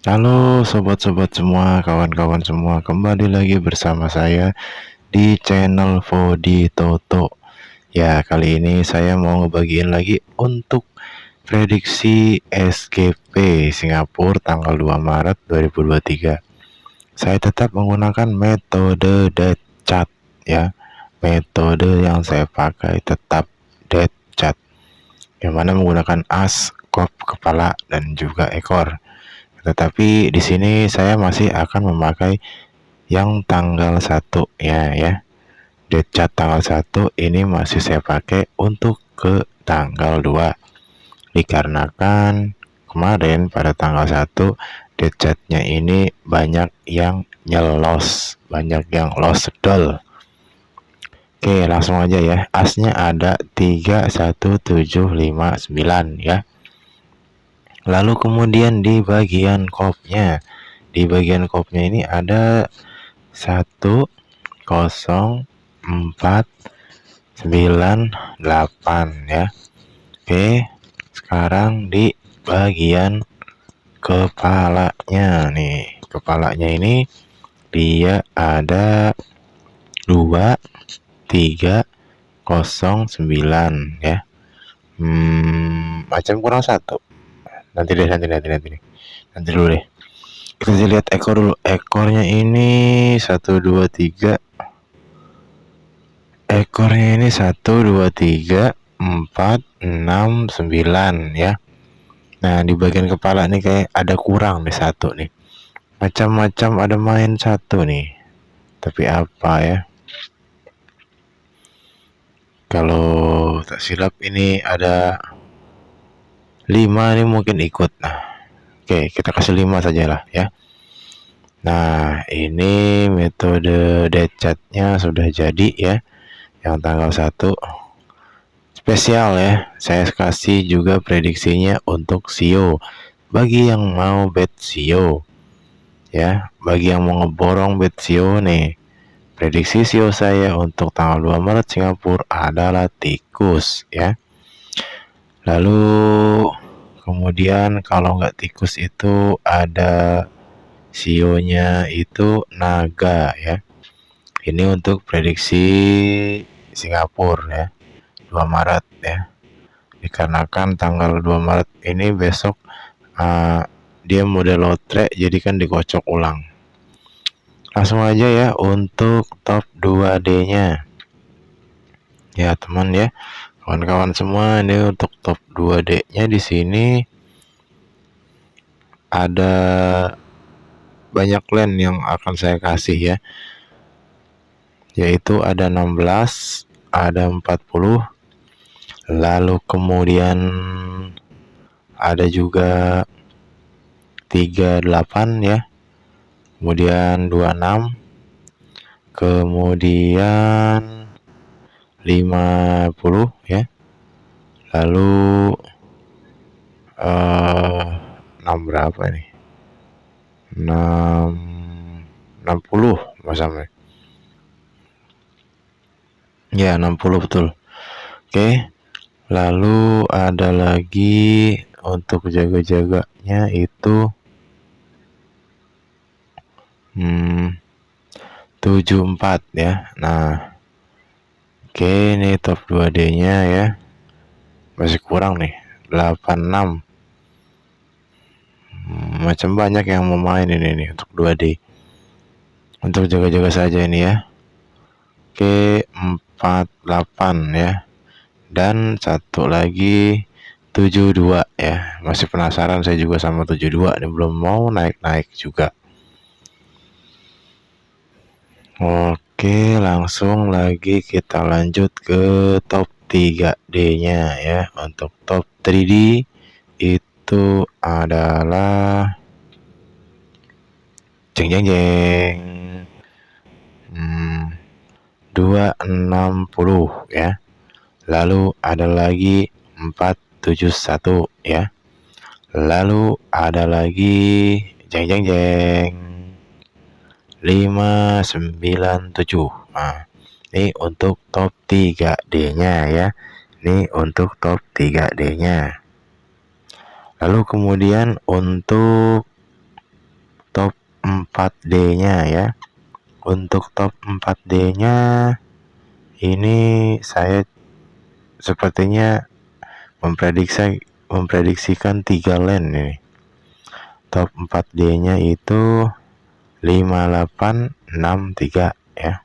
Halo sobat-sobat semua, kawan-kawan semua, kembali lagi bersama saya di channel Fodi Toto. Ya, kali ini saya mau ngebagiin lagi untuk prediksi SGP Singapura tanggal 2 Maret 2023. Saya tetap menggunakan metode dead chat ya. Metode yang saya pakai tetap dead chat, yang mana menggunakan as, kop, kepala, dan juga ekor. Tetapi di sini saya masih akan memakai yang tanggal 1 ya. Decat tanggal 1 ini masih saya pakai untuk ke tanggal 2. Dikarenakan kemarin pada tanggal 1 decatnya ini banyak yang nyelos, banyak yang lost sedol. Oke, langsung aja ya. Asnya ada 31759 ya. Lalu kemudian di bagian kopnya, ini ada 10498 ya. Oke, sekarang di bagian kepalanya nih. Kepalanya ini dia ada 2309 ya. Macam kurang satu. Nanti dulu deh. Kita lihat ekor dulu. Ekornya ini 1 2 3. Ekornya ini 1 2 3 4 6 9 ya. Nah, di bagian kepala nih kayak ada kurang nih satu nih. Macam-macam ada main satu nih. Tapi apa ya? Kalau tak silap ini ada 5 nih mungkin ikut. Nah, oke, kita kasih 5 saja lah ya. Nah, ini metode decatnya sudah jadi ya. Yang tanggal 1 spesial ya. Saya kasih juga prediksinya untuk Sio. Bagi yang mau bet Sio ya, bagi yang mau ngeborong bet Sio nih. Prediksi Sio saya untuk tanggal 2 Maret Singapura adalah tikus ya. Lalu kemudian kalau nggak tikus itu ada Sionya itu naga ya. Ini untuk prediksi Singapura ya, 2 Maret ya. Dikarenakan tanggal 2 Maret ini besok dia model lotre, jadi kan dikocok ulang. Langsung aja ya untuk top 2D-nya. Ya, teman ya. Kawan-kawan semua, ini untuk top 2D-nya di sini ada banyak land yang akan saya kasih ya. Yaitu ada 16, ada 40, lalu kemudian ada juga 38 ya, kemudian 26, kemudian 50 ya, lalu 6 berapa nih, 60 masamnya ya, 60 betul. Oke, lalu ada lagi untuk jaga-jaganya itu 74 ya. Nah, oke, ini top 2D-nya ya. Masih kurang nih, 86. Macam banyak yang mau main ini nih untuk 2D. Untuk jaga-jaga saja ini ya. Oke, 48 ya. Dan satu lagi 72 ya. Masih penasaran saya juga sama 72, ini belum mau naik-naik juga. Oke, langsung lagi kita lanjut ke top 3D-nya ya. Untuk top 3D itu adalah jeng 260 ya. Lalu ada lagi 471 ya. Lalu ada lagi jeng 597. Nah, ini untuk top 3D-nya ya. Ini untuk top 3D-nya. Lalu kemudian untuk top 4D-nya ya. Untuk top 4D-nya ini saya sepertinya memprediksikan 3 lane nih. Top 4D-nya itu 5863 ya.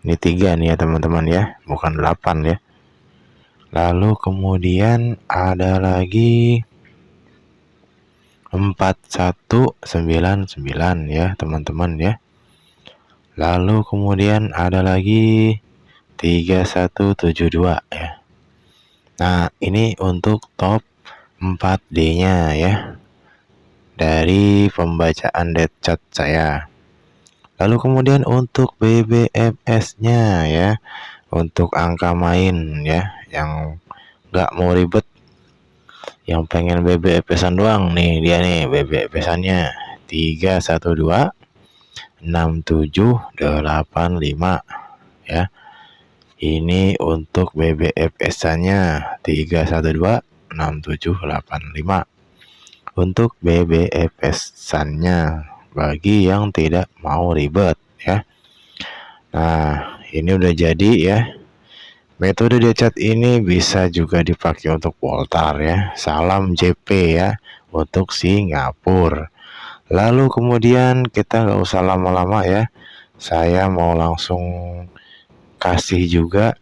Ini 3 nih ya teman-teman ya, bukan 8 ya. Lalu kemudian ada lagi 4199 ya teman-teman ya. Lalu kemudian ada lagi 3172 ya. Nah, ini untuk top 4D-nya ya, dari pembacaan dead chat saya. Lalu kemudian untuk BBFS-nya ya, untuk angka main ya, yang nggak mau ribet, yang pengen BBFS-an doang nih, dia nih BBFS-annya 312 6785 ya. Ini untuk BBFS-nya 312 6785 untuk BBFS-nya bagi yang tidak mau ribet ya. Nah, ini udah jadi ya. Metode dead chat ini bisa juga dipakai untuk Poltar ya. Salam JP ya untuk Singapura. Lalu kemudian kita nggak usah lama-lama ya. Saya mau langsung kasih juga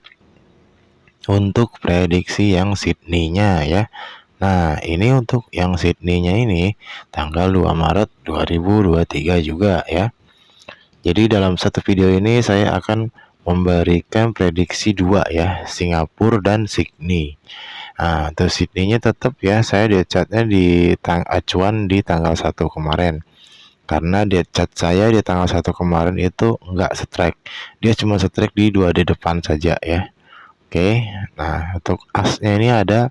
untuk prediksi yang Sydney-nya ya. Nah, ini untuk yang Sydney-nya ini tanggal 2 Maret 2023 juga ya. Jadi dalam satu video ini saya akan memberikan prediksi 2 ya, Singapura dan Sydney. Nah, untuk Sydney-nya tetap ya, saya dead chat-nya di acuan di tanggal 1 kemarin. Karena dead chat saya di tanggal 1 kemarin itu enggak strike. Dia cuma strike di 2D depan saja ya. Oke. Nah, untuk asnya ini ada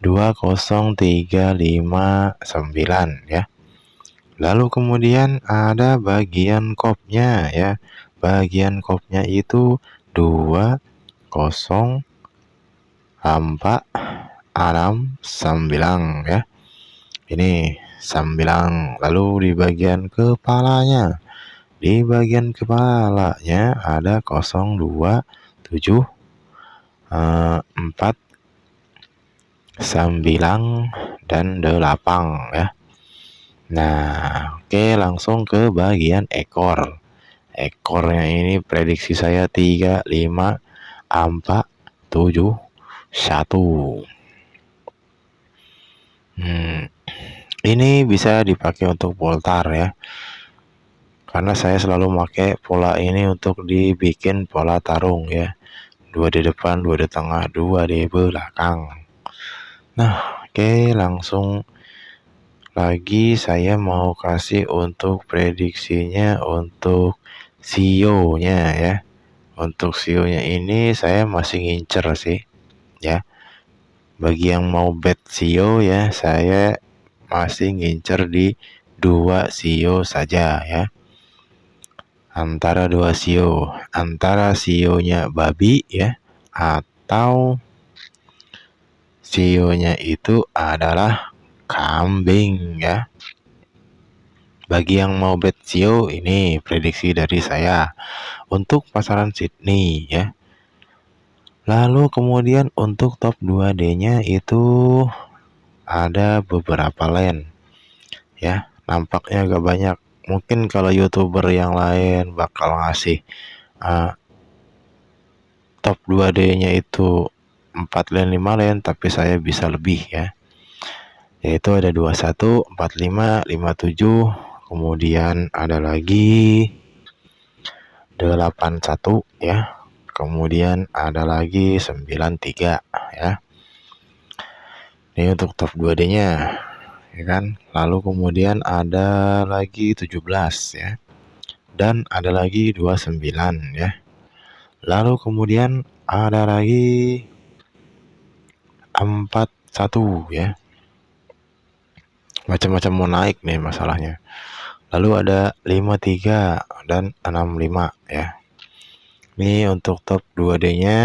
20359 ya. Lalu kemudian ada bagian kopnya ya. Bagian kopnya itu 20469 ya. Ini 9. Lalu di bagian kepalanya, ada 027 4 9 dan 8 ya. Nah, oke, langsung ke bagian ekor. Ekornya ini prediksi saya 3 5 4 7 1. Ini bisa dipakai untuk Poltar ya. Karena saya selalu pakai pola ini untuk dibikin pola tarung ya. 2 di depan, 2 di tengah, 2 di belakang. Nah, oke, langsung lagi saya mau kasih untuk prediksinya untuk CEO-nya ya. Untuk CEO-nya ini saya masih ngincer sih ya. Bagi yang mau bet CEO ya, saya masih ngincer di 2 CEO saja ya. Antara 2 CEO, antara CEO-nya babi ya, atau CEO-nya itu adalah kambing ya. Bagi yang mau bet CEO, ini prediksi dari saya untuk pasaran Sydney ya. Lalu kemudian untuk top 2D-nya itu ada beberapa lane ya. Nampaknya agak banyak. Mungkin kalau YouTuber yang lain bakal ngasih top 2D-nya itu 4 lane 5 lane, tapi saya bisa lebih ya. Yaitu ada 21, 45, 57, kemudian ada lagi 81 ya. Kemudian ada lagi 93 ya. Ini untuk top 2D-nya ya kan. Lalu kemudian ada lagi 17 ya. Dan ada lagi 29 ya. Lalu kemudian ada lagi 41 ya. Macam-macam mau naik nih masalahnya. Lalu ada 53 dan 65 ya. Ini untuk top 2D-nya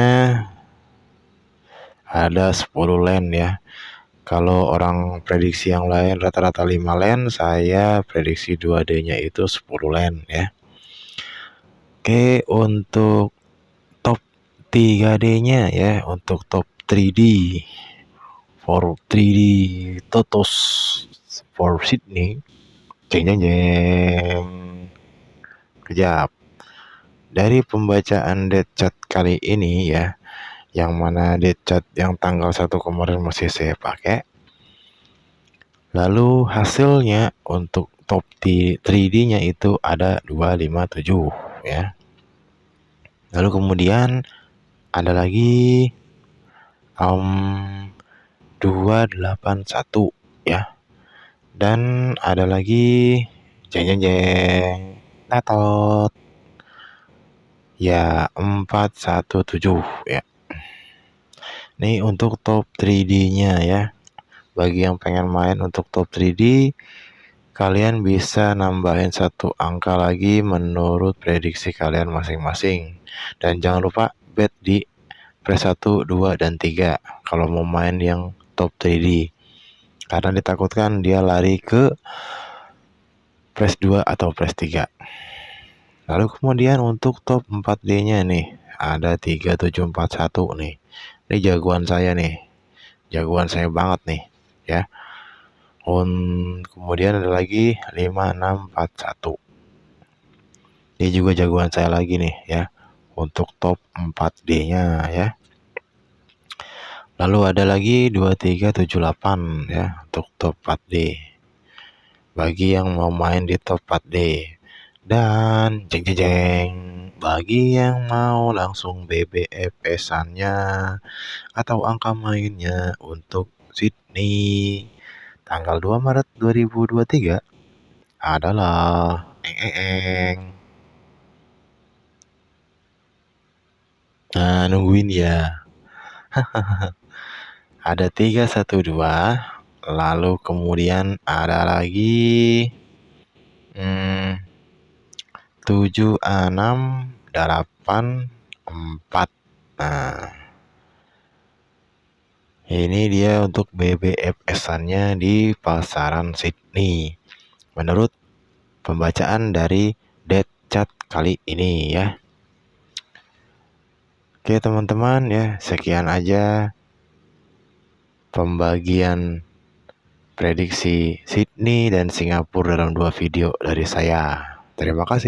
ada 10 lane ya. Kalau orang prediksi yang lain rata-rata 5 len, saya prediksi 2D-nya itu 10 len ya. Oke, untuk top 3D-nya ya, untuk top 3D for 3D Totos for Sydney. Jeng jeng jeng. Kejap. Dari pembacaan dead chat kali ini ya, yang mana dead chat yang tanggal 1 kemarin masih saya pakai. Lalu hasilnya untuk top 3D-nya itu ada 257 ya. Lalu kemudian ada lagi 281 ya. Dan ada lagi jeng jeng jeng tatot ya 417 ya. Nih untuk top 3D-nya ya. Bagi yang pengen main untuk top 3D, kalian bisa nambahin 1 angka lagi menurut prediksi kalian masing-masing. Dan jangan lupa bet di press 1, 2, dan 3 kalau mau main yang top 3D. Karena ditakutkan dia lari ke press 2 atau press 3. Lalu kemudian untuk top 4D-nya nih, ada 3741 nih. Ini jagoan saya nih. Jagoan saya banget nih, ya. Kemudian ada lagi 5641. Ini juga jagoan saya lagi nih, ya. Untuk top 4D-nya ya. Lalu ada lagi 2378 ya untuk top 4D. Bagi yang mau main di top 4D. Dan jeng jeng jeng, bagi yang mau langsung BBFS-annya atau angka mainnya untuk Sydney tanggal 2 Maret 2023 adalah Nah, nungguin ya. Ada 312, lalu kemudian ada lagi 7684. Nah, ini dia untuk BBFS-annya di pasaran Sydney menurut pembacaan dari dead chat kali ini ya. Oke teman-teman ya, sekian aja pembagian prediksi Sydney dan Singapura dalam 2 video dari saya. Terima kasih.